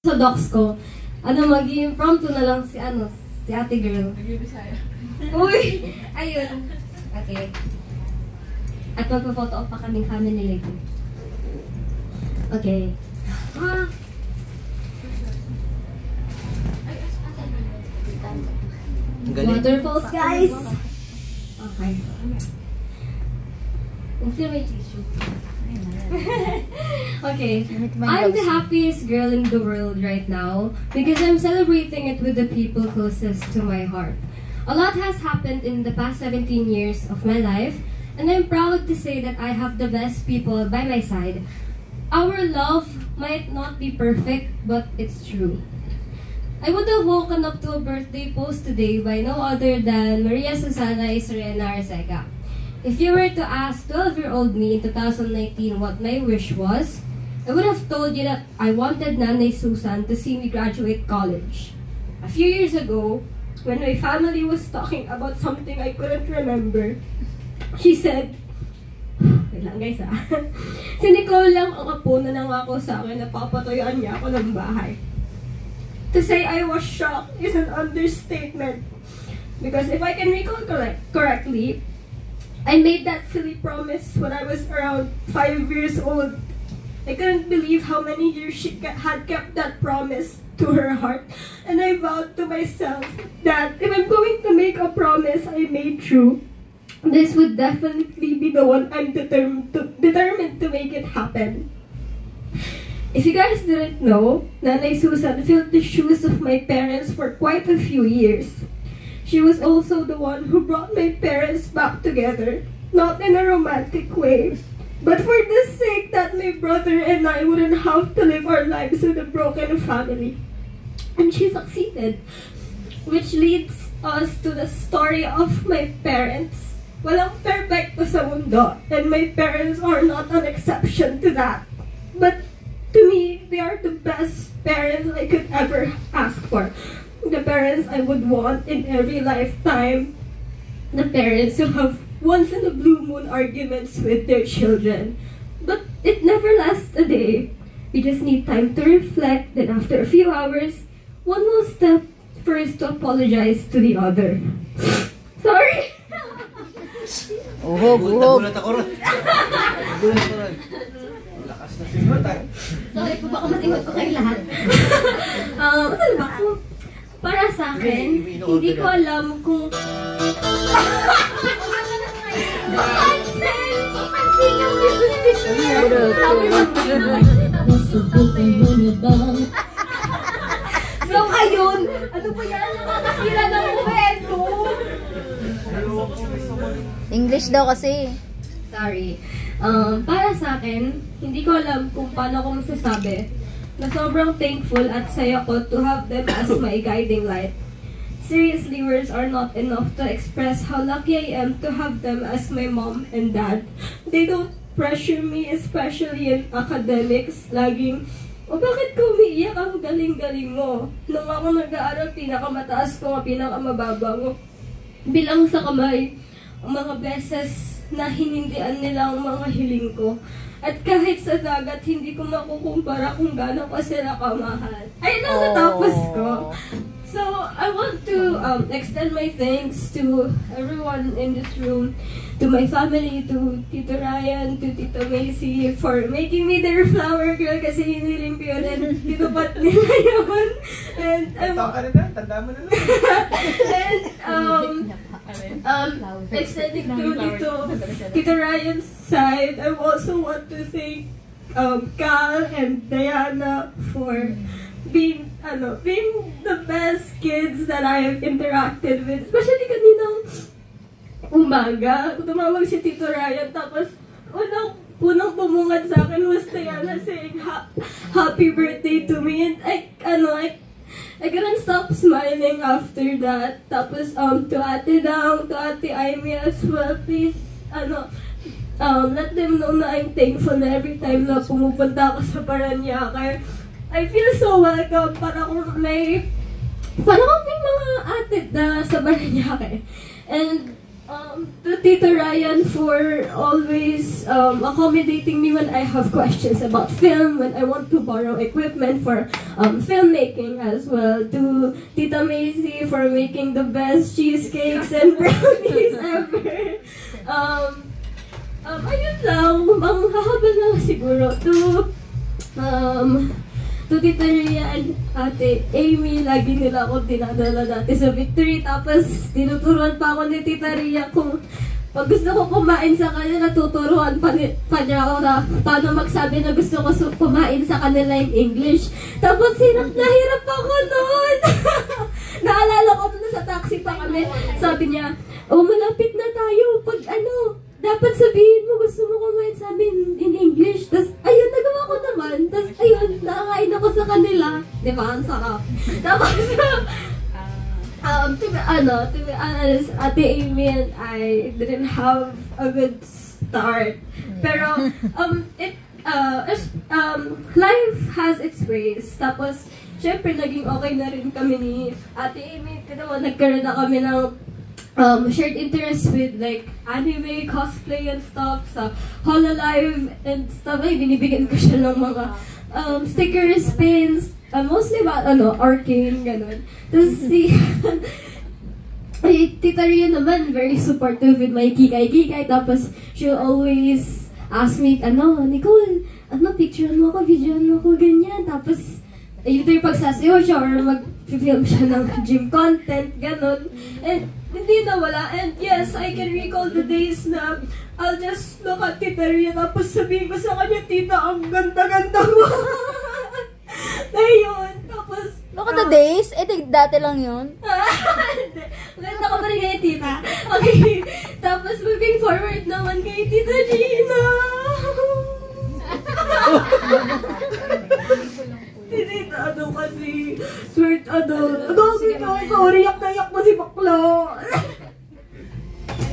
Sa docs ko, maging impromptu na lang si ate girl. Uy! Ayun. Okay. At magpa-photo pa kaming family later. Okay. Waterfalls, guys! Okay. Until may tissue. Okay, I'm the happiest girl in the world right now because I'm celebrating it with the people closest to my heart. A lot has happened in the past 17 years of my life, and I'm proud to say that I have the best people by my side. Our love might not be perfect, but it's true. I would have woken up to a birthday post today by no other than Maria Susana Isurena Arceca. If you were to ask 12-year-old me in 2019 what my wish was, I would have told you that I wanted Nanay Susan to see me graduate college. A few years ago, when my family was talking about something I couldn't remember, she said, wait lang guys si Nicole lang ang apo na nangako sa akin na papatuyuan niya ako ng bahay. To say I was shocked is an understatement. Because if I can recall correctly, I made that silly promise when I was around 5 years old. I couldn't believe how many years she had kept that promise to her heart. And I vowed to myself that if I'm going to make a promise I made true, this would definitely be the one I'm determined to make it happen. If you guys didn't know, Nanay Susan filled the shoes of my parents for quite a few years. She was also the one who brought my parents back together, not in a romantic way, but for the sake that my brother and I wouldn't have to live our lives with a broken family. And she succeeded, which leads us to the story of my parents. Walang perfecto sa mundo, and my parents are not an exception to that. But to me, they are the best parents I could ever ask for. The parents I would want in every lifetime. The parents who have once-in-a-blue-moon arguments with their children. But it never lasts a day. We just need time to reflect, then after a few hours, one will step first to apologize to the other. Sorry! Uhog! Nagulat ako ron. Nagulat ako ron. Lakas na singot ah. Sorry po, baka masingot ko kayo lahat. Saan ba ako? Para sa akin, hindi ko alam kung... So ayun, ano ba yan? Nakakasira ng kwento. English daw kasi. Sorry. Para sa akin, hindi ko alam kung paano ko masasabi na sobrang thankful at saya ko to have them as my guiding light. Seriously, words are not enough to express how lucky I am to have them as my mom and dad. They don't pressure me, especially in academics. Laging, bakit ka umiiyak? Ang galing-galing mo. Nung ako nag-aaral, pinakamataas ko, pinakamababa mo. Bilang sa kamay, ang mga beses na hinindian nila ang mga hiling ko. At kahit sa dagat, hindi ko makukumpara kung gaano ko sila kamahal. Ay, natapos ko. So, I want to extend my thanks to everyone in this room, to my family, to Tito Ryan, to Tito Macy, for making me their flower girl kasi hiniling ko yun and tinupat nila yun. And tanda mo na lang. And extending to Tito Ryan's side, I also want to thank Cal and Diana for being the best kids that I have interacted with. Especially kaninang umaga, tumawag si Tito Ryan, tapos unang bumungad sa akin was Diana saying happy birthday to me, and I couldn't stop smiling after that. Tapos to Ate Dang, to Ate Aimee as well, please let them know na I'm thankful na every time na pumupunta ako sa Paranaque, I feel so welcome. Parang may mga ate na sa Paranaque. And To Tito Ryan for always accommodating me when I have questions about film, when I want to borrow equipment for filmmaking as well. To Tita Macy for making the best cheesecakes and brownies ever. Ayun lang, ang hahaba lang siguro. To Tita Rhea and Ate Amy, lagi nila ako dinadala dati sa Victory. Tapos, tinuturuan pa ako ni Tita Rhea kung pag gusto ko kumain sa kanila, tuturuan pa niya ako na paano magsabi na gusto ko kumain sa kanila in English. Tapos, hirap ako noon. Naalala ko na sa taxi pa kami. Sabi niya, malapit na tayo. Pag dapat sabihin mo gusto mo kumain sa amin in English. Tapos, ayun, nagawa ko naman. Tapos, ayun, nakakain ako sa kanila. Di ba? Ang sarap. Tapos, to be honest, Ate Amy and I didn't have a good start. Pero, life has its ways. Tapos, syempre, naging okay na rin kami ni Ate Amy. Nagkaroon na kami ng shared interests with like anime, cosplay and stuff sa Hololive and stuff. Ay, binibigyan ko siya ng mga stickers, pins, mostly about arcane, ganun. Tapos Tita Rhea naman, very supportive with my kikay-kikay. Tapos she'll always ask me, Nicole, picture mo ako, video mo ako, ganyan. Tapos either pagsasayaw siya or mag-film siya ng gym content, ganun. And hindi na wala. And yes, I can recall the days na I'll just look at Tita Rhea tapos sabihin ko sa kanya, Tita, ang ganda-ganda mo. Ayun. Tapos, look at the days? Dati lang yun. Ganda ka pa rin kay Tita. Okay. Tapos, moving forward naman kay Tita Gina. Tita, kasi, sweet, sorry, yak mo si Baklo.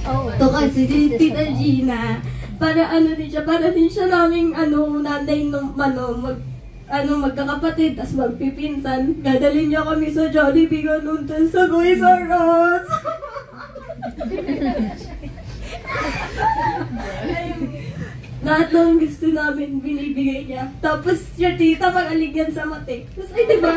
Ito kasi, Tita Gina, para din siya naming, nanay nung, magkakapatid, tas magpipinsan. Dadalhin niya kami sa Jollibee, ganun, tas sa Toys R Us. Lahat ng gusto namin, binibigay niya. Tapos, yung tita, mag-aligyan sa mate. Tapos, ay, diba?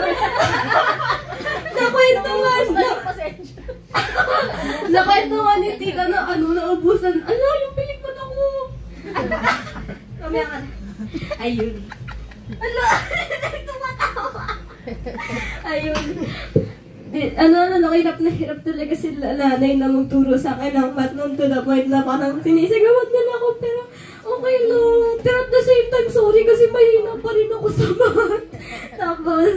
Nakwentuhan ni tita na, naubusan. Yung pilikot ako. Kamaya ka na. Ayun. Tumatawa. Ayun. Hirap na hirap talaga sila nanay na magturo sa akin ng math noon to the point na parang sinisigawan nila ako, pero okay lang. Pero at the same time, sorry kasi mahina pa rin ako sa math. Tapos,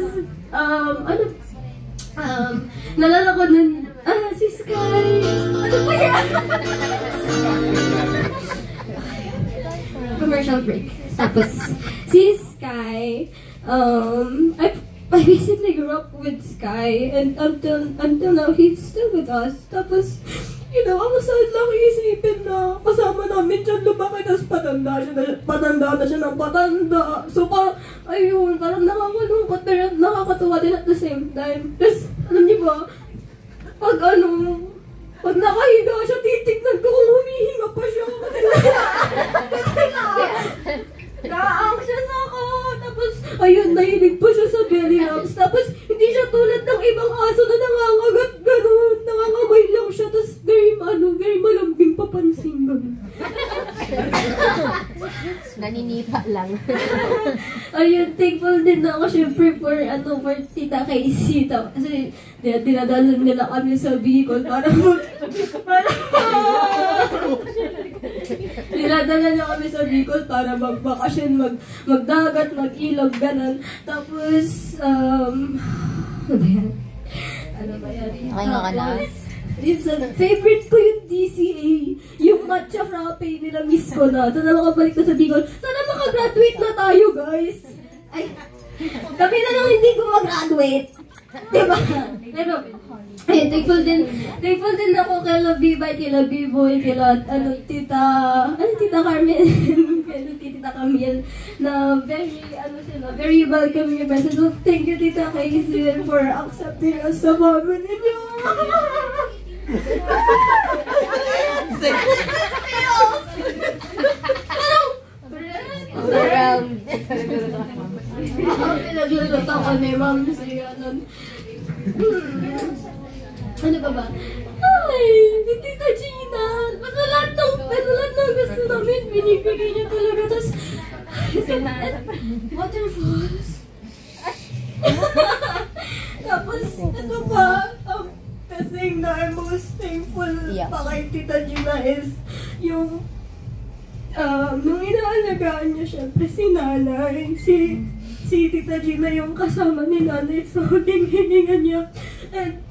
nalala ko nun, si Sky. Ano ba yan? Commercial break. Tapos, si Sky, I basically grew up with Sky, and until now, he's still with us. Tapos, ang sad lang isipin na kasama namin dyan lumaki, tapos patanda na siya ng patanda. So, ayun, parang nakakalungkot, pero nakakatuwa din at the same time. Tapos, alam niyo ba, pag nakahiga siya, titignan ko kung humihinga pa siya. Na-anxious ako. Tapos, ayun, nahilig pa siya sa belly rubs. Tapos, hindi siya tulad ng ibang aso na nangangagat, gano'n. Nangangamay lang siya. Tapos, very malambing papansin, gano'n. Naninipa lang. Ayun, thankful din ako syempre for Tita Casey. Kasi, dinadalan nila kami sa Bicol para dinadala niya kami sa Bicol para magbakasyon, magdagat, mag-ilog, ganun. Tapos, ano ba yan? Okay nga ka na. Favorite ko yung DCA. Yung matcha frappe nila, miss ko na. Sana makabalik na sa Bicol. Sana makagraduate na tayo, guys. Ay, kami na lang hindi gumagraduate. Diba? Pero, ayun, thankful din ako kila Bibay, kila B-Boy, kila Tita Carmen, kila Tita Camille, na very welcoming person. So, thank you, Tita Casey, for accepting us sa family niyo. Overwhelmed. Pinagluluto ko ni Ma'am siya nun. Ano ba ba? Ay, ni Tita Gina. Basta lahat ng gusto namin, binibigay niya talaga. Tapos, waterfalls. Tapos, ito pa, kasing na I'm most thankful pa kay Tita Gina is yung nung inaalagaan niya syempre si nanay, si Tita Gina yung kasama ni nanay sa huling hininga niya. And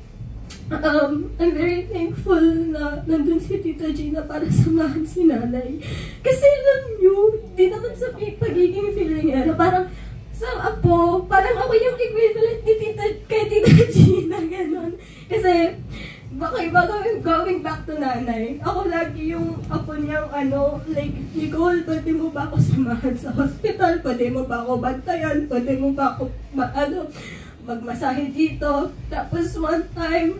I'm very thankful na nandun si Tita Gina para samahan si nanay. Kasi alam niyo, di naman sa pagiging feeling niya, parang sa apo, parang ako yung equivalent ni kay Tita Gina, gano'n. Kasi, going back to nanay, ako lagi yung apo niyang like, Nicole, pwede mo ba ako samahan sa hospital? Pwede mo ba ako bantayan? Pwede mo ba ako, magmasahe dito? Tapos one time,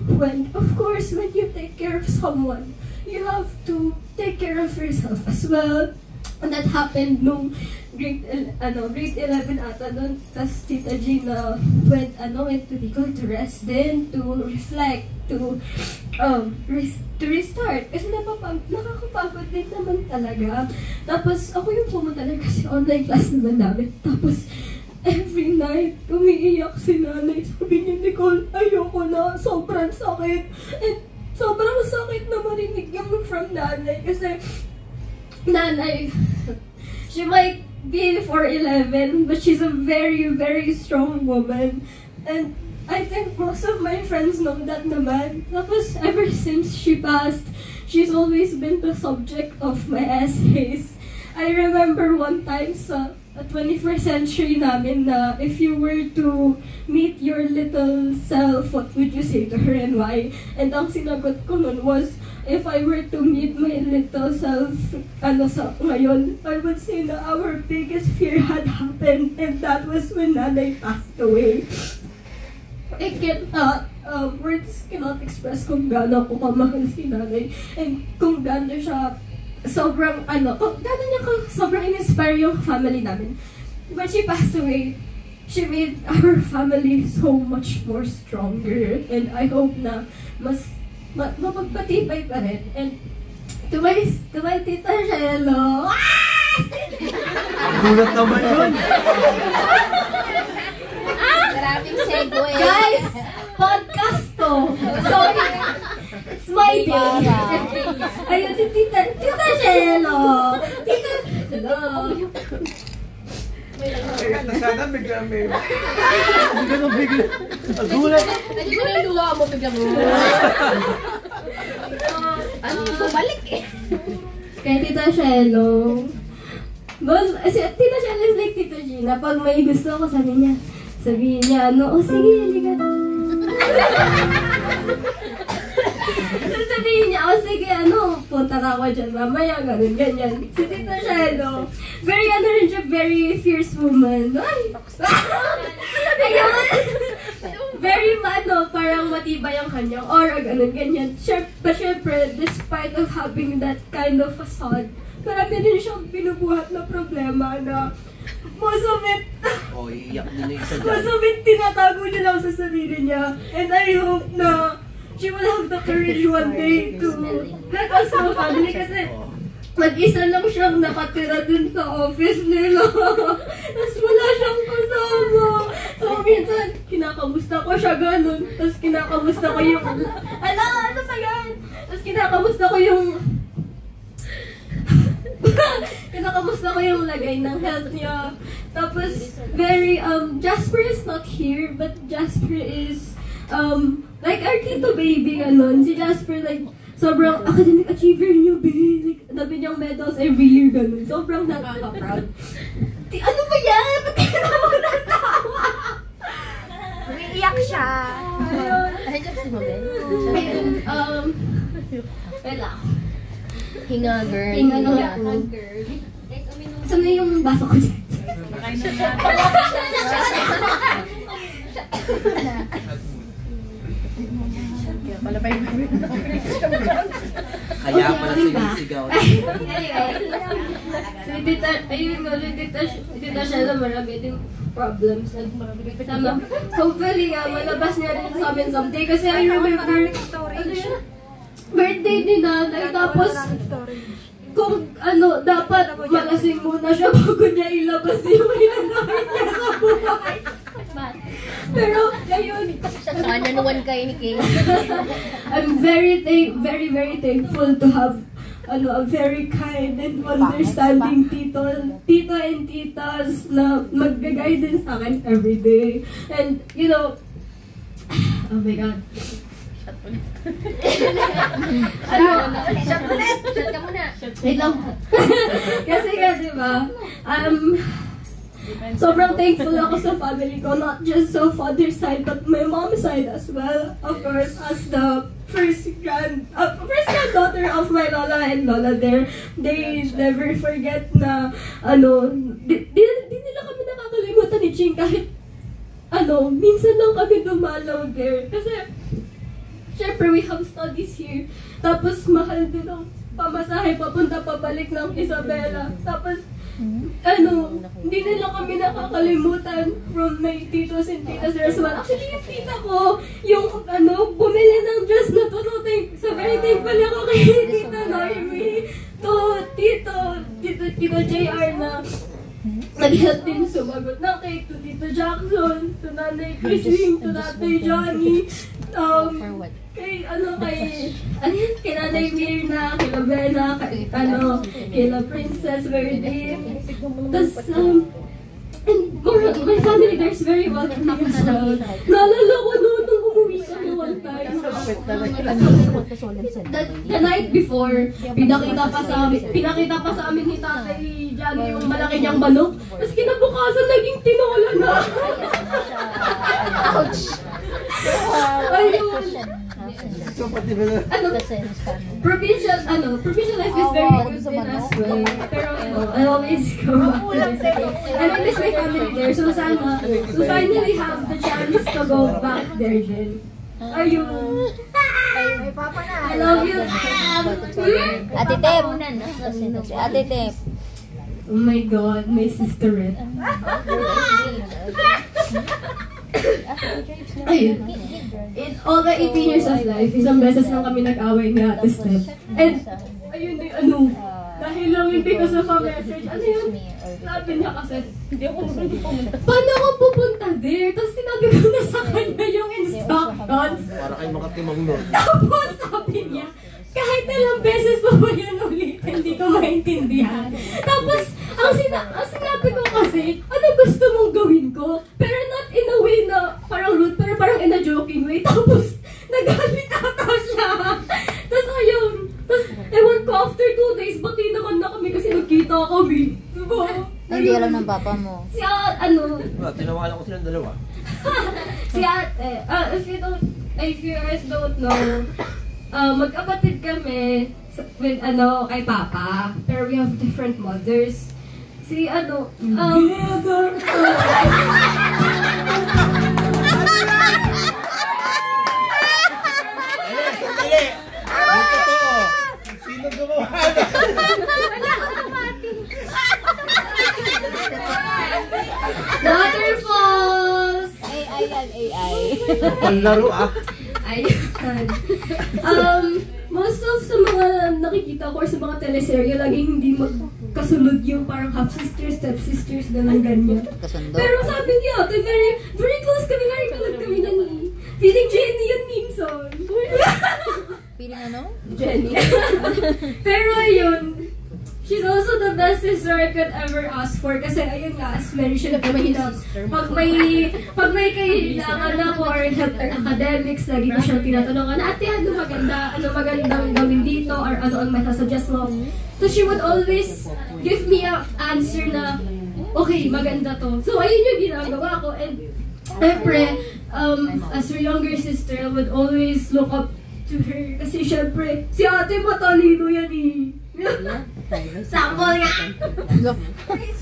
of course, when you take care of someone, you have to take care of yourself as well. And that happened nung grade 11 ata nun. Tapos Tita Gina went to Bicol to rest din, to reflect, to restart. Kasi nakakapagod din naman talaga. Tapos ako yung pumunta na kasi online class naman namin. Tapos every night, umiiyak si nanay. Sabi niya, Nicole, ayoko na. Sobrang sakit. And sobrang sakit na marinig yung from nanay. Kasi nanay, she might be 4'11", but she's a very, very strong woman. And I think most of my friends know that naman. Tapos, ever since she passed, she's always been the subject of my essays. I remember one time sa 21st century namin na if you were to meet your little self, what would you say to her and why? And ang sinagot ko nun was, if I were to meet my little self ngayon, I would say na our biggest fear had happened, and that was when nanay passed away. I cannot, words cannot express kung gaano ako kamahal si nanay, and kung gaano siya sobrang in-inspire yung family namin. When she passed away, she made our family so much more stronger, and I hope na mas mapagpatibay pa rin. And to my Tita Shelo, Gulat naman yun. Maraming segue. Guys, podcast to. Sorry. It's my day. Ayun, si Tita Shelo. Tita Shelo. Kaya na sana bigla may... Hindi ka nang bigla. Gulat. Hindi ko na yung luha mo biglang ano yung bumalik eh. Kaya Tita Shelo. Tita Shelo is like Tita Gina. Pag may gusto ako, sabihin niya, sige, halika. Sabihin niya, sige, punta ka ako dyan, mamaya, ganyan. Si Tita Shelo, very fierce woman. Ay! Ayun! Very, parang matibay ang kanyang aura, ganyan. But syempre, despite of having that kind of facade, marami din siyang binubuhat na problema na most of it tinatago niya lang sa sarili niya. And I hope na she will have the courage one day to let us know family kasi mag-isa lang siyang nakatira dun sa office nila. Tapos wala siyang kasama. So minsan, kinakamusta ko siya ganun. Tapos kinakamusta ko yung... ano ba yan? Tapos kinakamusta ko yung lagay ng health niya. Tapos, very, Jasper is not here, but Jasper is, like our Tito baby, ganon. Si Jasper, like, sobrang academic achiever niyo, babe. Like, dabi niyang medals every year, ganon. Sobrang nakaka-proud. Ano ba yan? Ba't ka na mo natawa? Umiiyak siya. Ayun si Mabel. Ayun, wala. Hinga girl. Hinga girl. Saan na yung baso ko dyan? Kaya pala pa yung Kaya pala sinisigaw. Anyway, si Tita Shella marami din problems. Tama. Hopefully nga, malabas niya rin sa amin someday. Kasi I remember, ano yun? Birthday ni nanay. Tapos, kung dapat malasing muna siya bago niya ilabas yung hinanawin niya sa buhay. Pero, ayun. nanuwan kayo ni Kay. I'm very thankful to have a very kind and understanding tito and titas na mag-guide sa akin every day. And, oh my God. Shot ka muna. Wait lang. Kasi nga, diba, sobrang thankful ako sa family ko, not just sa father's side, but my mom's side as well. Of course, as the first granddaughter of my lola and lola there, they never forget na, di nila kami nakakalimutan ni Ching kahit, minsan lang kami dumalaw there. Kasi, syempre, we have studies here. Tapos, mahal din ang pamasahe papunta pabalik ng Isabela. Tapos, hindi nila kami nakakalimutan from my titos and titas there as well. Actually, yung tita ko, yung, bumili ng dress na to. So, very thankful ako kay Tita Noemi, Tito JR na nag-help din sumagot na kay Tito Jackson, to Nanay Christine, to Tatay Johnny, kay Nanay Mirna, kay Lavena, kay La Princess Verde. Tapos, my family there's very welcoming as well. Naalala ko nung umuwi kami one time. The night before, pinakita pa sa amin ni Tatay Johnny yung malaki niyang manok. Tapos kinabukasan naging tinola na. Ouch! Ayun. Provincial life is very good din as well. Pero, I always go back to this. And I miss my family there. So, sana, we finally have the chance to go back there din. Ayun. I love you, Ate Tep. Ate Tep. Oh my God, my sister Red. Ayun. In all the 18 years of life, isang beses lang kami nag-away ni Ate Steph. And, ayun din, dahil lang hindi ko sa message. Ano yun? Sabi niya kasi, hindi ako pumunta. Paano ako pupunta there? Tapos sinabi ko na sa kanya yung instructions. Para kayo makatimang nun. Tapos sabi niya, kahit ilang beses pa ba yan ulit, hindi ko maintindihan. Tapos, ang sinabi ko kasi, ano gusto mong gawin ko? Pero not in a way na parang rude, pero parang in a joking way. Tapos, nagalit ata siya. Tapos ayun. Tapos, ewan ko, after 2 days, bati naman na kami kasi nagkita kami. Diba? Hindi alam ng papa mo. Tinawalan ko silang dalawa. Si ate, if you guys don't know, magkapatid kami with kay Papa, pero we have different mothers. Si Sino gumawa? Waterfalls! AI. Ang laro Ayun. Most of sa mga nakikita ko or sa mga teleserye, laging hindi magkasunod yung parang half-sisters, step-sisters, ganyan. Kasundo. Pero sabi niya, very close kami, very close kami na ni. Feeling Jenny yan minsan. Feeling ano? Jenny. Pero ayun, she's also the best sister I could ever ask for. Kasi ayun nga, as mentioned kanina, pag may kailangan ako or help or academics, lagi ko siyang tinatanungan, ate, ano magandang gawin dito or ano ang masasuggest mo. So she would always give me an answer na, okay, maganda to. So ayun yung ginagawa ko. And syempre, as her younger sister, I would always look up to her. Kasi syempre, si ate matalino yan Sample nga!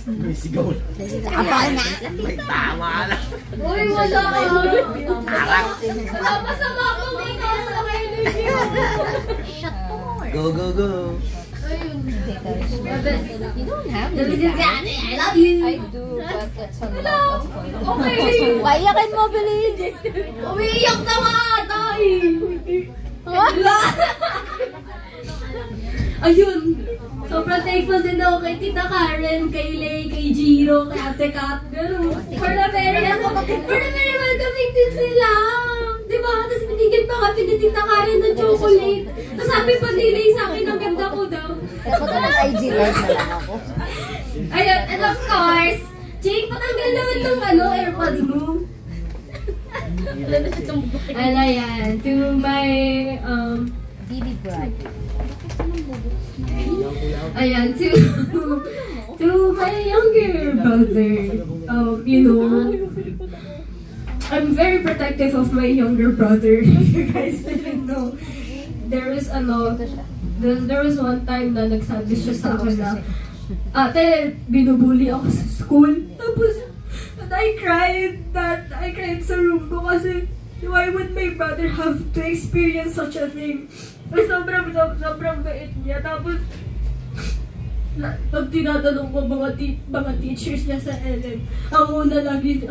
May sigaw. Apal nga! May tama na. Uy, wala ka! Wala masama ko Go, go, go. You don't have to. I love you. I do, but it's a lot of fun. Okay. Payakin mo, bilis! Umiiyak na nga, tay! Ayun. Sobrang thankful din ako kay Tita Karen, kay Lay, kay Jiro, kay Ate Kat. Pero, for the very welcoming din sila. Diba? Tapos binigyan pa kami ni Tita Karen ng chocolate. Tapos sabi pa ni Lay sa akin, ang ganda ko daw. Dapat ang IG live na lang ako. Ayun, and of course, Jake, patanggal naman ng AirPods mo. And ayan, to my, Didi Brad. ayan, to my younger brother, you know, I'm very protective of my younger brother. You guys didn't know. There was one time na nagsabi siya sa akin na, ate, binubuli ako sa school. Tapos, and I cried sa room ko kasi, why would my brother have to experience such a thing? Ay, sobrang bait niya. Tapos, pag tinatanong ko mga teachers niya sa LM, ang una lagi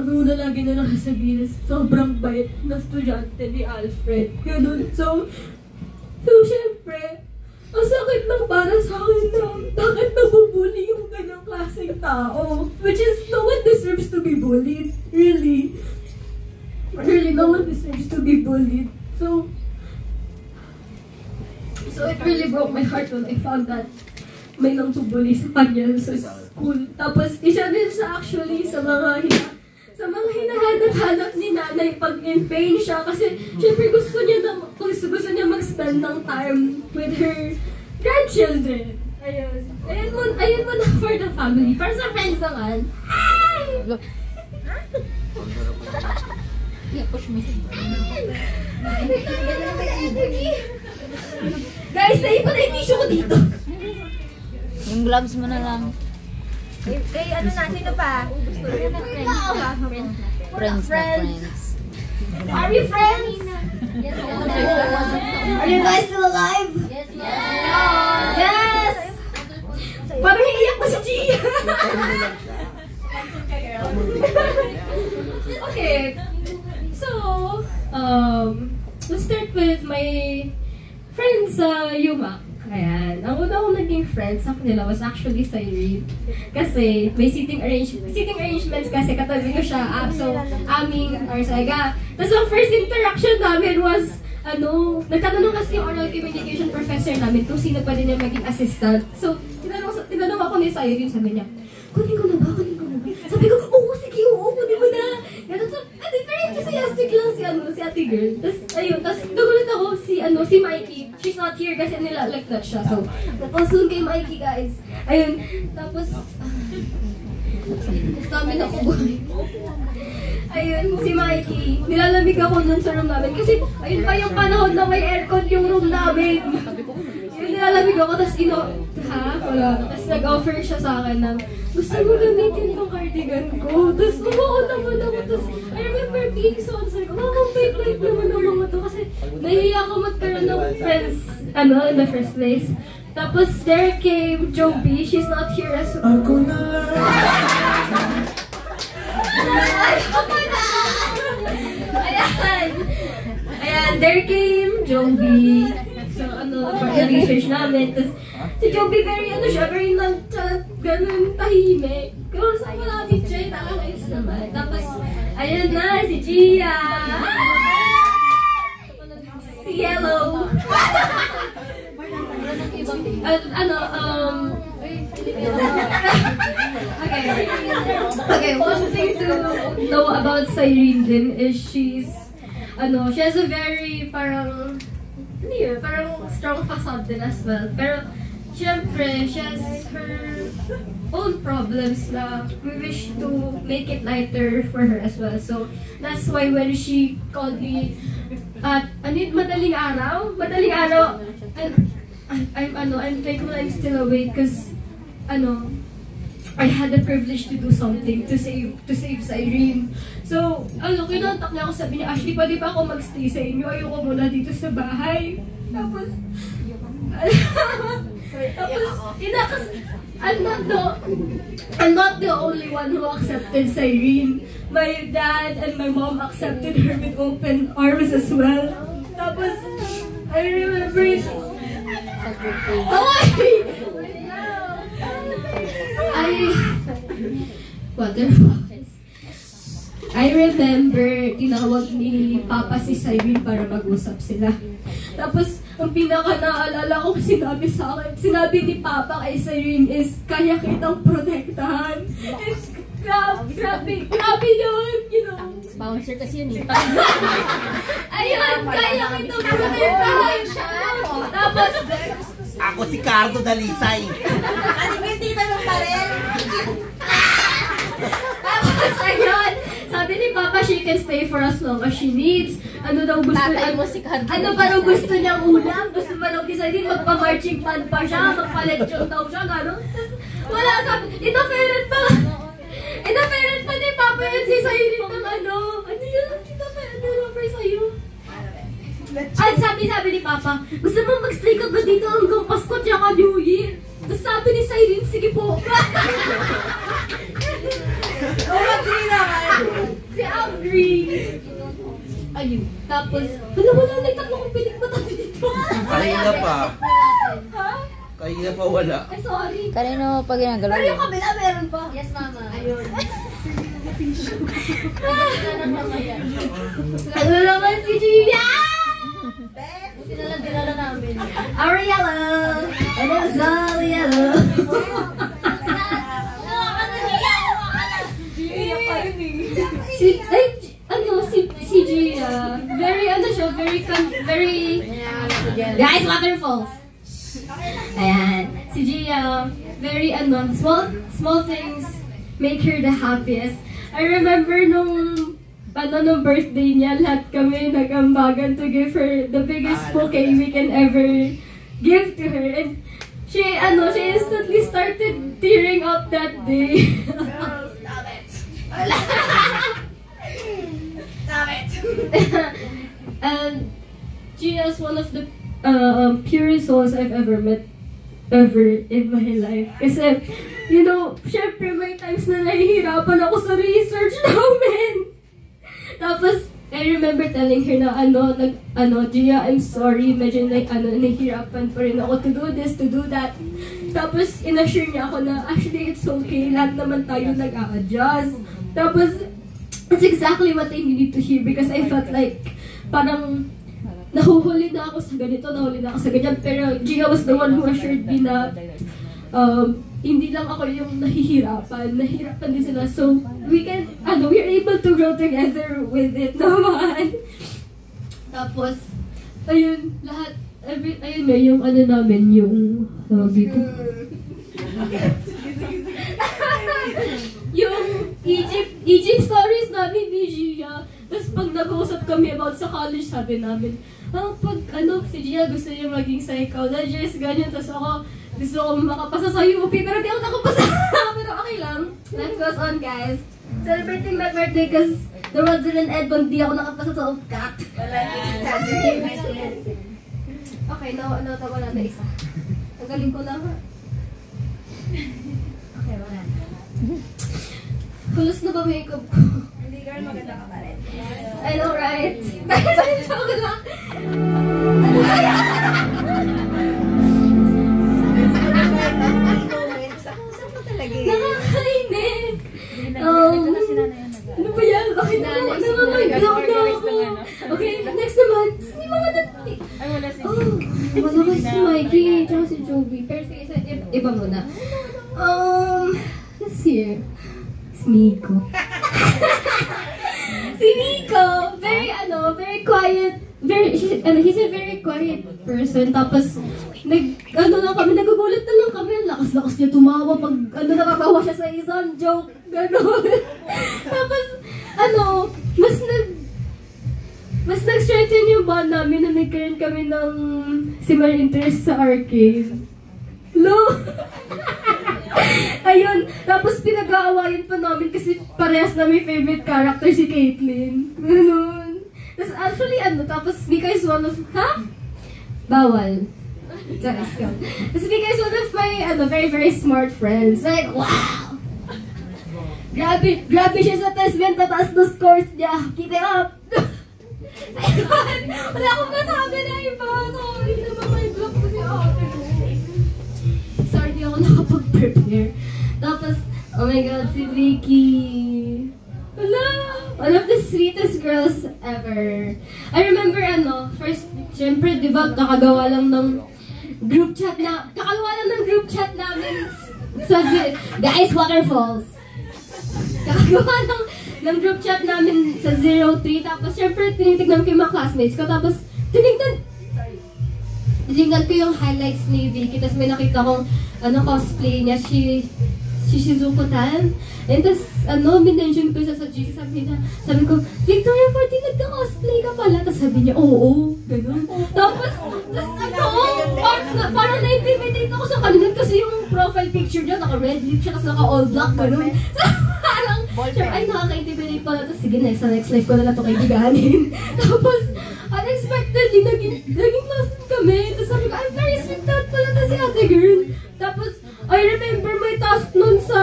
na nakasabihin is sobrang bait na estudyante ni Alfred. Ganun. So syempre, ang sakit lang para sa akin na bakit nabubuli yung ganyang klaseng tao. Which is, no one deserves to be bullied. Really. Really, no one deserves to be bullied. So it really broke my heart when I found that may nangtubuli sa kanya sa school. Tapos, isa din siya actually sa mga hinahanap-hanap ni nanay pag in pain siya. Kasi, syempre gusto niya mag-spend ng time with her grandchildren. Ayun mo na for the family. Para sa friends naman. Ay! Yeah, push me. Guys, naipon na yung tissue ko dito. Yung gloves mo na lang. Kay ano na, sino pa? Friends na friends. Are we friends? Yes. Are you guys still alive? Yes. Yes! Parang iiyak pa si Gia. Okay. So, let's start with my friends sa UMAC. Ayan. Ang una kong naging friends sa kanila was actually sa Irene. Kasi may seating arrangements kasi katabi ko siya. So, aming Arsaga. Tapos ang first interaction namin was, nagtatanong kasi yung oral communication professor namin kung sino pa din yung maging assistant. So, tinanong ako ni Irene, sabi niya, kunin ko na ba? Sabi ko, oo, sige, kunin mo na. Ganun, so, very enthusiastic lang si ate girl. Tapos nagulat ako si Mikey. She's not here kasi nilalagnat siya. So, napasun kay Mikey, guys. Ayun, tapos, namin ako buhay. Ayun, si Mikey. Nilalamig ako nun sa room namin. Kasi, ayun pa yung panahon na may aircon yung room namin. Yun, nilalamig ako, tapos wala. Tapos nag-offer siya sa akin ng, gusto mo gamitin tong cardigan ko. Tapos umuo naman ako. Tapos I remember being so unsaid ko, ang bait-bait naman ng mga to. Kasi nahihiya ako magkaroon ng friends, in the first place. Tapos there came Joby. She's not here as well. Ako na Ayan, there came Joby. So, research namin. Tapos, si Joby very ganun tahimik. Pero sa wala din siya, nakakayos naman. Tapos, ayun na, si Gia. Si Yellow. Okay, one thing to know about Cyrene din is she has a very parang strong facade din as well. Pero, syempre, she has her own problems na we wish to make it lighter for her as well. So, that's why when she called me at, madaling araw, I'm thankful I'm still awake because, I had the privilege to do something to save Cyrene. So, kinontak niya ako, sabi niya, Ashley, pwede ba ako magstay sa inyo? Ayoko muna dito sa bahay. Tapos, Tapos, I'm not the only one who accepted Cyrene. My dad and my mom accepted her with open arms as well. Tapos, I remember I remember, tinawag ni Papa si Cyrene para mag-usap sila. Tapos, ang pinaka-naalala ko sinabi ni Papa kay Cyrene is, kaya kitang protektahan. Grabe yun, you know. Bouncer kasi yun eh. Ayun, kaya kitang protektahan siya. Tapos, Ako si Cardo Dalisay. Yung tita ng barel. tapos ayun, sabi ni Papa, she can stay for as long as she needs. Ano daw gusto Tatay mo si Cardo. Ano pa daw gusto niyang ulam? Gusto pa daw decided magpa-marching band pa siya, magpa-lechon daw siya, gano'n. Wala, sabi, ina-parent pa ni Papa yun si Cyrene ng ano yun, ina-parent sa'yo. At sabi ni Papa, gusto mo mag-stay ka ba dito hanggang Pasko tsaka New Year? Tapos sabi ni Cyrene, sige po. Agree naman. Si agree. Ayun. Tapos, wala, nagtatlo kong pinikmata dito. Kahina pa. Ha? Kahina pa wala. Ay, sorry. Kanino pa ginagalaw Pero yun? yung kabila, meron pa. Yes, mama. Ayun. Ano naman si Gia? Dinala namin. Ariella! And it's all yellow. Si Gia, very, guys, waterfalls. Ayan, si Gia, very, small things make her the happiest. I remember nung birthday niya, lahat kami nag-ambagan to give her the biggest bouquet we can ever give to her. And she instantly started tearing up that day. Stop it. Stop it. And Gia is one of the purest souls I've ever met in my life. Kasi, you know, syempre may times na nahihirapan ako sa research namin. Tapos, I remember telling her na Gia, I'm sorry, medyo nahihirapan pa rin ako to do this, to do that. Tapos, inassure niya ako na actually it's okay, lahat naman tayo nag-a-adjust. Tapos, that's exactly what I needed to hear because I felt like parang nahuhuli na ako sa ganito, nahuli na ako sa ganyan. Pero Gia was the one who assured me na hindi lang ako yung nahihirapan din sila. So, we're able to grow together with it naman. Tapos, ayun, lahat, ayun nga, yung namin, yung, dito. Yung Egypt stories namin ni Gia. Tapos pag nag-uusap kami about sa college, sabi namin, si Gia gusto niya maging psychologist, ganyan. Tapos ako, gusto ko makapasa sa UP, pero di ako nakapasa. Pero okay lang. Life goes on, guys. Celebrating my birthday because the world didn't end when di ako nakapasa sa UPCAT. Okay, tawa natin isa. Ang galing ko lang. Okay, wala. Kulos na ba makeup ko? Hindi, girl, maganda ka pa rin. I know, right? Joke lang. Nakakainis. Ano ba yan? Bakit nakakainis na ako? Okay, next naman. Hindi mga dati. Wala ko si Mikey, tsaka si Joby. Pero sige, iba muna. Let's see. Si Miko. Si Miko, very quiet. He's a very quiet person. Tapos, nagugulat na lang kami. Ang lakas-lakas niya tumawa pag, nakakawa siya sa isang joke. Gano'n. Tapos, mas nag-strengthen yung bond namin na nagkaroon kami ng similar interest sa arcade. Hello? Ayun, tapos pinag-aawayan pa namin kasi parehas na may favorite character si Caitlyn. Ganun. Tapos actually, tapos Mika is one of, Bawal. It's because one of my, very, very smart friends, like, wow! Grabe siya sa test, tataas na scores niya. Keep it up! Ayun, wala akong masabi na iba. Sorry naman, may block ko si ate ko. Sorry, di ako nakapag-prepare. Tapos, oh my God, si Vicky. Wala! One of the sweetest girls ever. I remember, first, syempre, di ba, kakagawa lang ng group chat namin sa Guys Waterfalls. Kakagawa ng group chat namin sa 03. Tapos, syempre, tinitignan ko yung mga classmates ko. Tapos, tinignan ko yung highlights ni Vicky. Tapos, may nakita kong, cosplay niya. Si Shizuko Tan. And tapos, minention ko siya sa GC. Sabi ko, Victoria 14, nagka-cosplay ka pala. Tapos sabi niya, oo, gano'n. Tapos, parang na-intimidate ako sa kanila kasi yung profile picture niya, naka-red lip siya, tapos naka-all black, gano'n. Parang, ay, nakaka-intimidate pala. Tapos, sige, next life ko na ito kaibiganin. Tapos, unexpectedly, naging classmate kami. Tapos sabi ko, I'm very sweet out pala na si ate girl. Tapos, I remember may task nun sa,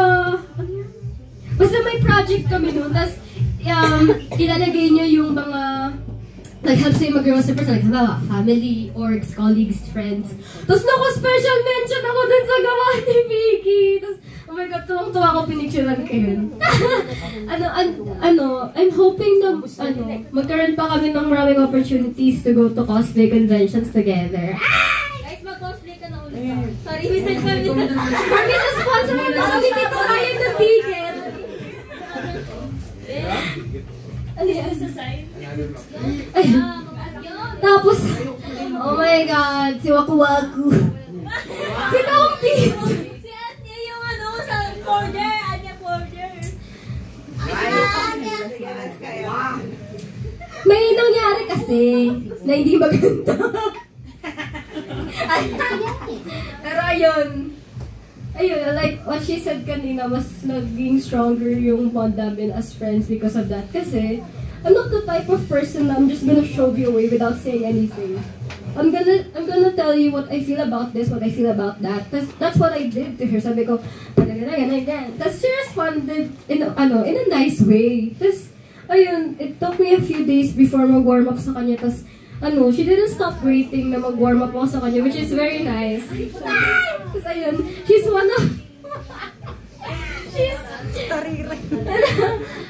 basta may project kami nun. Tapos, ilalagay niyo yung mga, help sa'yo mag-girl sa person, family, orgs, colleagues, friends. Tapos, special mention ako dun sa gawa ni Vicky. Tapos, oh my God, tuwang-tuwa ako, pinicturean ko yun. I'm hoping na, magkaroon pa kami ng maraming opportunities to go to cosplay conventions together. Guys, mag-cosplay ka na ulit. Sorry, we sent kami na. Kami na sponsor na kami dito kaya ng ticket. Ano yan sa sign? Tapos, oh my God, si Waku Waku. Si Tompit. Si Anya yung sa border. Anya border. May nangyari kasi na hindi maganda. Pero ayun, like what she said kanina, mas naging stronger yung bond namin as friends because of that. Kasi, I'm not the type of person na I'm just gonna shove you away without saying anything. I'm gonna tell you what I feel about this, what I feel about that. That's what I did to her. Sabi ko, ganyan. Tapos she responded in a nice way. Tapos, ayun, it took me a few days before mag-warm up sa kanya. Tapos, she didn't stop waiting na mag-warm up ako sa kanya, which is very nice. Tapos, ayun, she's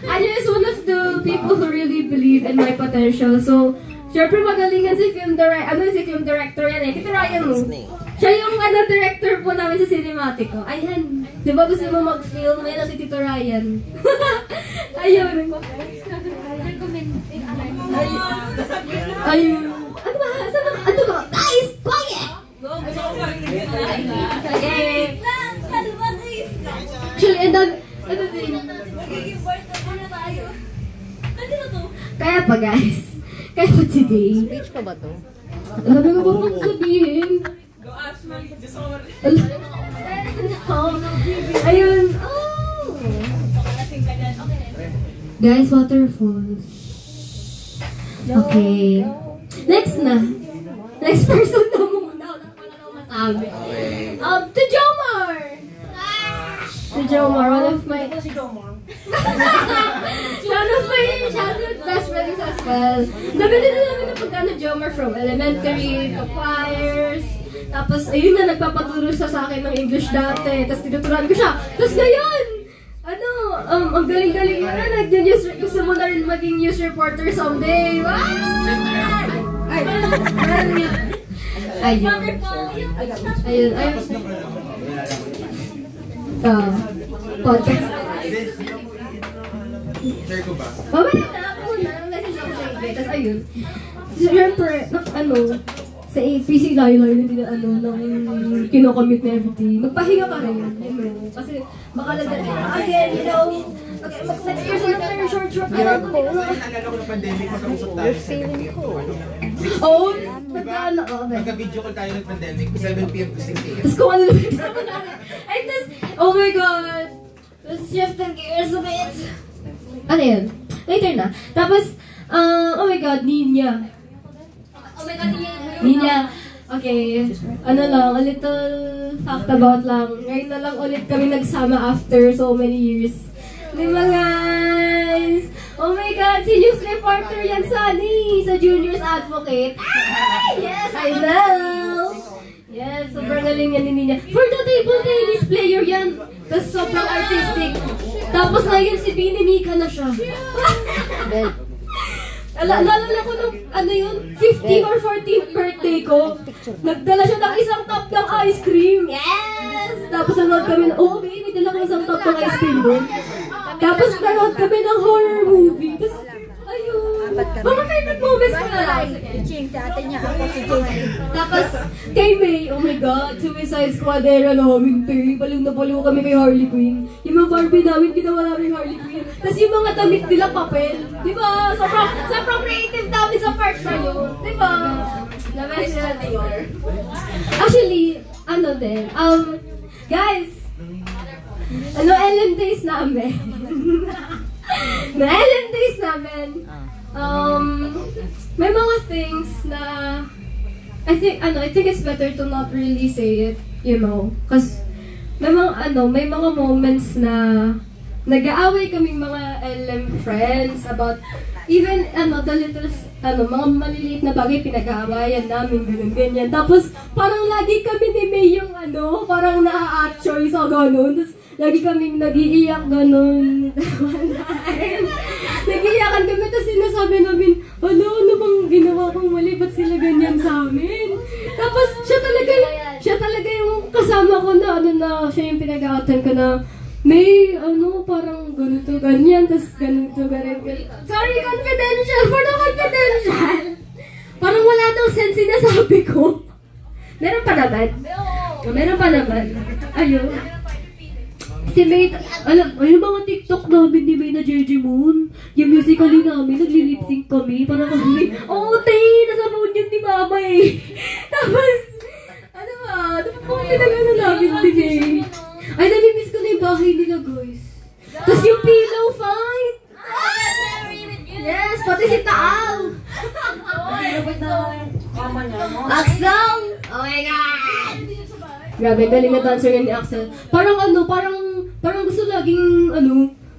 Anya is one of the people who really believe in my potential. So, syempre magalingan si film director yan eh. Tito Ryan mo. Siya yung director po namin sa cinematic ko. Ayan. Di ba gusto mo mag-film? Ayan si Tito Ryan. Ayun. Ayun. Ano ba? Ano ba? Guys! Quiet! Okay. Actually, ano din? Kaya pa guys. Kaya pa today. Speech pa ba to? Alam mo ba kung sabihin? Ayun. Oh! Guys, waterfalls. Okay. Next na. Next person na muna. Wala na masabi. To Jomar! To Jomar, one of my childhood best friends as well. Nabili na namin na pagkano Jomar from elementary to choirs. Tapos, ayun na, nagpapaturo siya sa akin ng English dati. Tapos, tinuturuan ko siya. Tapos, ngayon, ang galing-galing yun. Gusto mo na rin maging news reporter someday. Wow! Ayun. Podcast. Share ko ba? Mamaya na ako na. Message ako sa English. Tapos, ayun. Siyempre, sa APC layo-layo na din nang kinocommute na everything. Magpahinga ka rin. Kasi baka again, next year sila tayo short ka lang po. Naalala ko ng pandemic, magkausap tayo. Oh, Magka-video call tayo ng pandemic, 7 p.m. to 6 a.m. Tapos kung ano lang naman natin. Ay, tapos, oh my God! Let's shift the gears a bit. Ano yun? Later na. Tapos, oh my God, Ninya. Oh my God, Ninya. Okay, ano lang, a little fact about lang. Ngayon na lang ulit kami nagsama after so many years. Di ba guys? Oh my God, si news reporter yan sa Junior's Advocate. Ay, yes, I know! Yes, sobrang galing yan ni Nina. For the table tennis player yan. Tapos sobrang artistic. Tapos ngayon si Bini Mika na siya. Naalala ko nung, ano yun, 15 or 14th birthday ko. Nagdala siya ng isang tub ng ice cream. Yes! Tapos nanood kami may dala ko isang tub ng ice cream doon. Tapos nanood kami ng horror movie. Tapos, ayun. Mga favorite moments ko na lang. Si ate niya, ako si Jay. Tapos, kay May, oh my God, Suicide Squad era namin, te. Baliw na baliw kami kay Harley Quinn. Yung mga Barbie namin, ginawa namin Harley Quinn. Tapos yung mga damit nila, papel. Di ba? Sobrang creative namin sa part na yun. Di ba? Actually, ano din, guys, LM days namin. LM days namin, may mga things na I think it's better to not really say it, you know, because may mga moments na nag-aaway kaming mga LM friends about even the little mga maliliit na bagay pinag-aawayan namin, ganyan. Tapos parang lagi kami ni May yung parang naa-atchoy sa ganun. Tapos lagi kaming nag-iiyak ganun. Nag-iiyakan kami, tapos sinasabi namin, ano bang ginawa kong mali? Ba't sila ganyan sa amin? Tapos siya talaga yung kasama ko na siya yung pinag-aatan ko na may parang ganito, ganyan, tapos ganito, ganyan. Sorry, confidential! For the confidential! Parang wala daw sense sinasabi ko. Meron pa naman. Ayun. Si May, yung mga TikTok namin ni May na JJ Moon, yung musically namin, nagli-lip-sync kami, parang kami, nasa phone yun ni Mama eh. Tapos, pinag-ano namin din eh. Ay, nami-miss ko na yung bahay nila, guys. Tapos yung pillow fight! Yes, pati si Taal! Axel! Oh my God! Grabe, galing na dancer yan ni Axel. Parang gusto laging,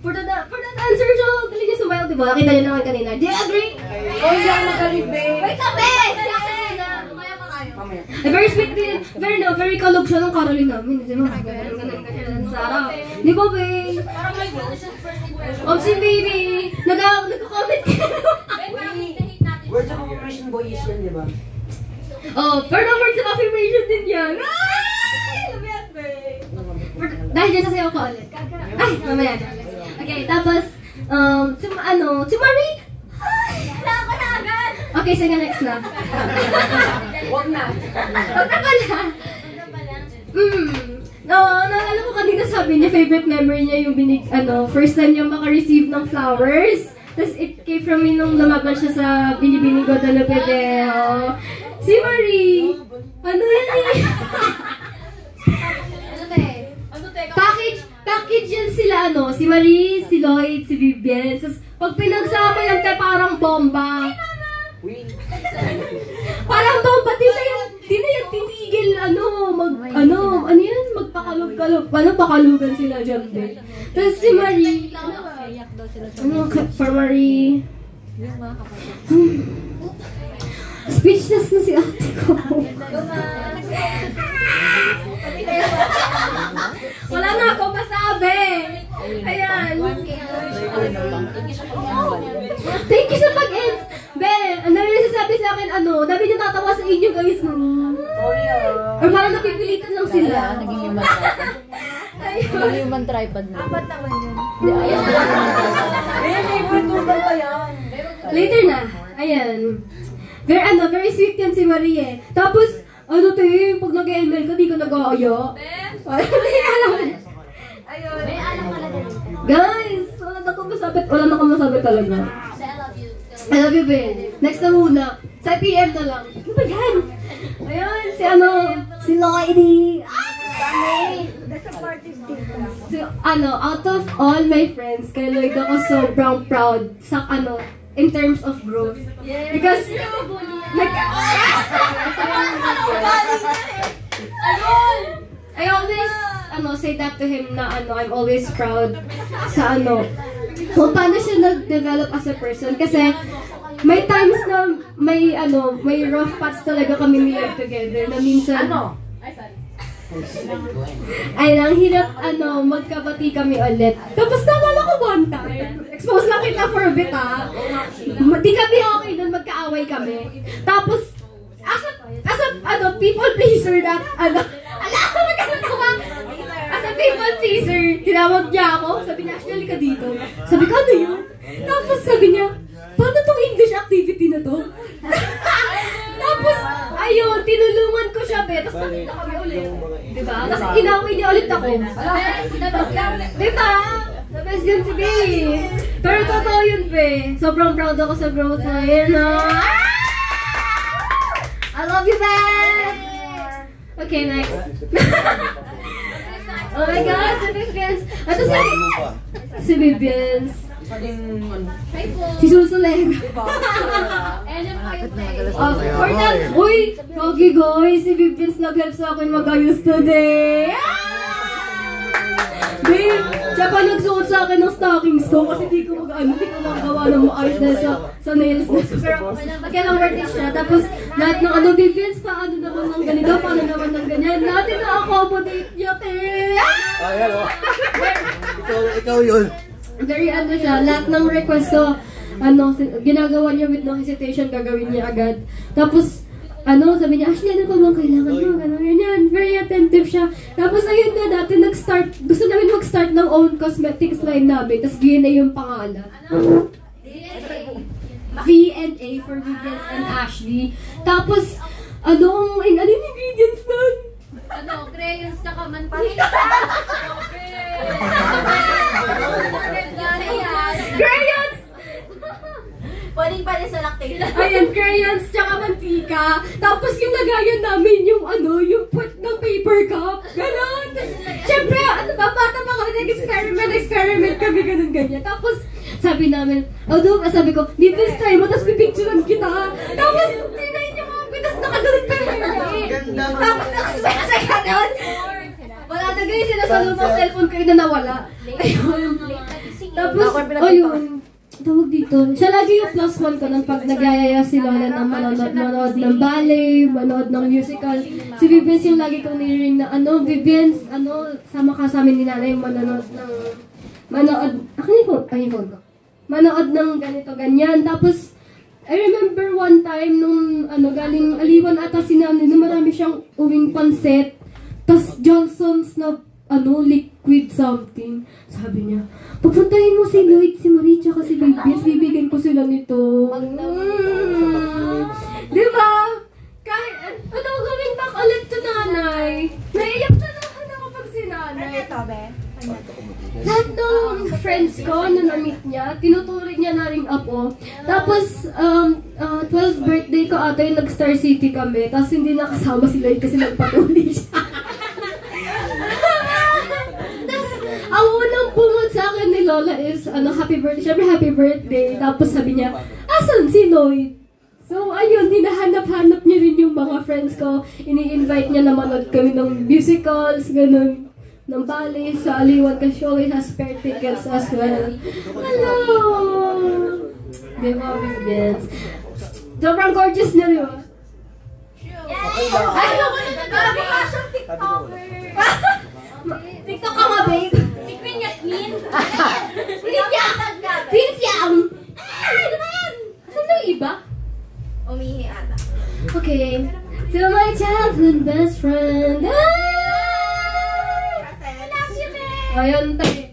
for the dancer siya, galing niya smile, diba? Nakita niyo naman kanina. Do you agree? Hindi ako magaling, babe. Wait up, eh! Si Axel na! Very sweet din. Very kalog siya ng Caroline namin. Di ba? Ganun ka siya ng Sarah. Di ba, babe? Si baby! Nag-comment ka. Words of affirmation boy is yan, di ba? Pero words of affirmation din yan. Ay! Labihan, babe. Dahil dyan sasayaw ko ulit. Ay, mamaya. Okay, tapos, si Marie! Ay! Wala ko na agad! Okay, sige, next na. Huwag na. Pala. Naalala ko kanina sabi niya, favorite memory niya yung first time niya maka-receive ng flowers. Tapos it came from me nung lumaban siya sa Binibini Guadalupe Video. Si Marie! Ano yan eh? Package yan sila si Marie, si Lloyd, si Vivian. Tapos pag pinagsama yan parang bomba. Parang bomba, di na yan titigil, magpakalog-kalog. Pakalugan sila dyan, din. Tapos si Marie, for Marie, speechless na si ate ko. Wala na ako masabi. Ayan. Thank you sa pag-end. Ang dami na sasabi sa akin, dami niya tatawa sa inyo, guys. Or parang napipilitan lang sila. Naging human tripod. Naging human tripod na. Apat naman yun. Later na. Ayan. Very sweet yan si Marie eh. Tapos, pag nag-ML ka, di ka nag-aaya. Ayun. Guys, wala na akong masabi talaga. I love you, Ben. Next na muna. Sa PM na lang. Ano ba yan? Ayun, si Lloydie. Nasa party dito. So, out of all my friends, kay Lloyd ako sobrang proud sa in terms of growth. Because, I always say that to him na I'm always proud sa kung paano siya nag-develop as a person kasi may times na may rough parts talaga kami nila together na minsan ay lang hirap magkabati kami ulit. Tapos naalala ko one time, expose lang kita for a bit di kami okay nun, magkaaway kami. Tapos as a people pleaser that as a people pleaser, tinawag niya ako, sabi niya, actually ka dito. Sabi ko, ano yun? Tapos sabi niya, paano tong English activity na to? Tapos, ayun, tinulungan ko siya, be. Tapos nakita kami ulit. Diba? Tapos inaway niya ulit ako. Diba? The best yun si Be. Pero totoo yun, be. Sobrang proud ako sa growth na yun, I love you, be! Okay, next. Oh my God, si Vivians. Ito si Vivians. Si Susuleg. Uy, Kogi guys, si Vivians nag-help sa akin mag-ayos today. Babe, siya pa nagsuot sa akin ng stockings ko kasi di ko magawa ng maayos dahil sa nails na. Pero kailang worth it siya. Tapos lahat ng Vivians, paano naman ng ganito, paano naman ng ganyan. Natin na-accommodate niya, te. Ayan o. Ikaw yun. Very siya, lahat ng request ko, ginagawa niya with no hesitation, gagawin niya agad. Tapos, sabi niya, Ashley, ano pa bang kailangan mo? Ganyan, very attentive siya. Tapos, ayun na, dati gusto namin mag-start ng own cosmetics line namin. Tapos, V&A yung pangalan. V&A for Vivians and Ashley. Tapos, yung ingredients nun? Crayons tsaka mantika. Crayons! Pwedeng pala sa lactate. Ayan, crayons tsaka mantika. Tapos yung lagayan namin yung puwet ng paper cup. Ganon. Siyempre, bata pa kami, nag-experiment kami, ganun-ganyan. Tapos, sabi namin, sabi ko, Vivians, try mo, tapos pipicturean kita. Tapos, tinay niyo kami, tapos nakagalit pa rin. Tapos, nakasaya ka nun. Wala na guys, sinasalong ng cellphone ko na nawala. Ayun. Tapos, ayun. Tawag dito. Siya lagi yung plus one ko nang pag nagyayaya si Lola na manood ng ballet, manood ng musical. Si Vivians yung lagi kong niring na Vivians, sama ka sa amin ni Nanay manood ng ganito, ganyan. Tapos, I remember one time nung galing Aliwan ata si Nanay na marami siyang uwing pansit. Tas Johnson's na liquid something. Sabi niya, pupuntahin mo si Lloyd, si Marie, tsaka si Vivians, bibigyan ko sila nito. Diba? Kahit, gawin back ulit to Nanay. Naiyak na naman ako pag si Nanay. Lahat ng friends ko na na-meet niya, tinuturing niya na rin ako. Tapos, 12th birthday ko ata yung nag-Star City kami. Tapos hindi nakasama si Lloyd kasi nagpatuloy siya. Ang unang bungod sa akin ni Lola is, happy birthday. Siyempre, happy birthday. Tapos sabi niya, asan si Lloyd? So, ayun, hinahanap-hanap niya rin yung mga friends ko. Ini-invite niya na manood kami ng musicals, ganun. Ng ballet sa Aliwan kasi she always has spare tickets as well. Hello! Diba, Vivians? Sobrang gorgeous niya, diba? Ay, ako na nagkakaba siyang TikToker! TikTok ka nga, babe! Si Queen Yasmin! Pinsiyang! Ano ba yan? Saan na iba? Umihi ata. Okay. To my childhood best friend. Ayun, tayo.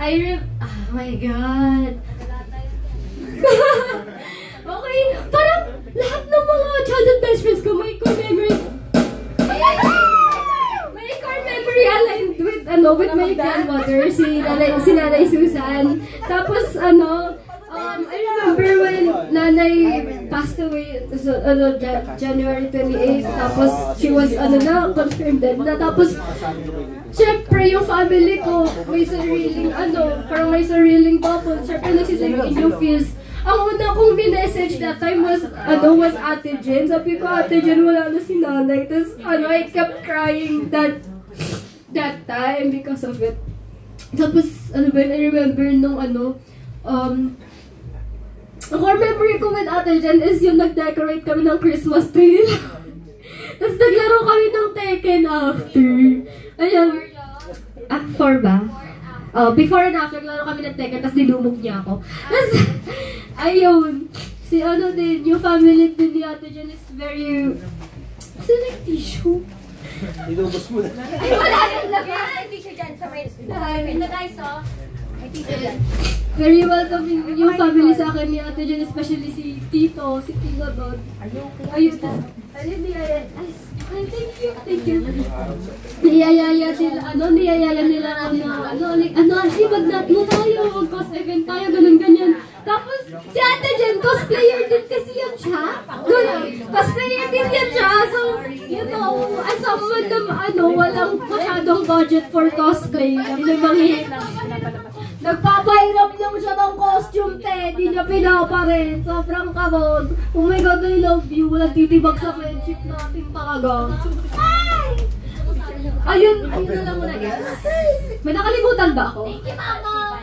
Oh my God. Okay, parang lahat ng mga childhood best friends ko may core memory. May core memory aligned with my grandmother, si Nanay Susan. Tapos, I remember when Nanay passed away, so, January 28, tapos she was, confirmed dead na. Tapos, syempre, yung family ko, may sariling, parang may sariling bubble. Syempre, nagsisave yung feels. Ang una kong minessage that time was Ate Jen. Sabi ko, Ate Jen, wala na si nanay. Tapos, I kept crying that time because of it. Tapos, I remember nung ako memory ko with Ate Jen is yung nag-decorate kami ng Christmas tree nila. Tapos naglaro kami ng Tekken after. Ayun. 4 ba? Before and after, naglaro kami ng Tekken, tapos dinumog niya ako. Tapos, ayun. Si yung family din ni Ate Jen is very... Kasi tissue. Inubos mo na. Ay, wala yung lagay. May tissue dyan sa may lagay, so. May tissue dyan. Very welcoming yung family sa akin ni Ate Jen, especially si Tito, si Tito Dod. Ayun. Ayun, thank you. Niyayaya nila mag tayo, mag-cos event tayo, ganyan. Tapos, si Ate Jen, cosplayer din kasi yan siya. Cosplayer din yan siya. So, as someone na, walang masyadong budget for cosplay, nagpapahirap lang siya ng costume, di niya pinaparin. Sobrang kabog. Oh my God, I love you. Walang titibag sa friendship natin talaga. Ayun na lang muna, guys. May nakalimutan ba ako? Thank you, Mama.